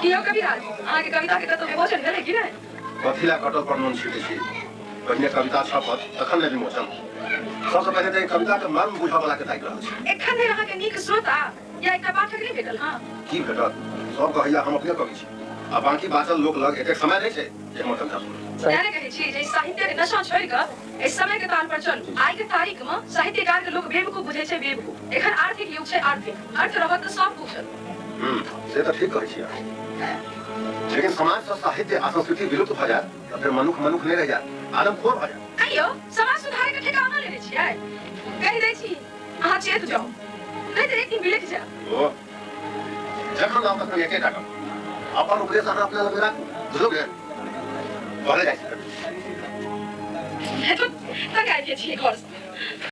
कियो कविराज आगे कविता के तो विमोचन करे कि नै कथिला कटल पर मन छिटे छी पहिने कविता छपत तखन नै विमोचन सबसे पहिले त कविता के मर्म बुझा वाला के ताकि रहल छी एखन नै अहाँ के नीक श्रोता या एकटा पाठक नै भेटल हां की भेटत सब कहैया हम अपने कवि छी आ बाकी बाचल लोक लग एतेक समय नै छै जे हमर कविता सुनू जाने कहै छी जे साहित्य के नशा छोड़ के इस समय के ताल पर चल आइ के तारीख में साहित्यकार के लोग बेवकूफ बुझे छै बेवकूफ एखन आर्थिक युग छै आर्थिक अर्थ रहत त सब कुछ से त ठीक कहै छी लेकिन समाज से साहित्य आ संस्कृति विलुप्त भ जाए त फिर मनुख नै रह जाए आदमखोर भ जाए कहियो समाज सुधार के ठेकाना लेने छियै कहि दै छी अहाँ चेत जाओ नै त एक दिन बिलख जाए ओ जखन नाम तखन एकेटा काम अपन उपदेश अहाँ अपना लग राखू बुझलोगे भले जाइ छी तो गाय छी घर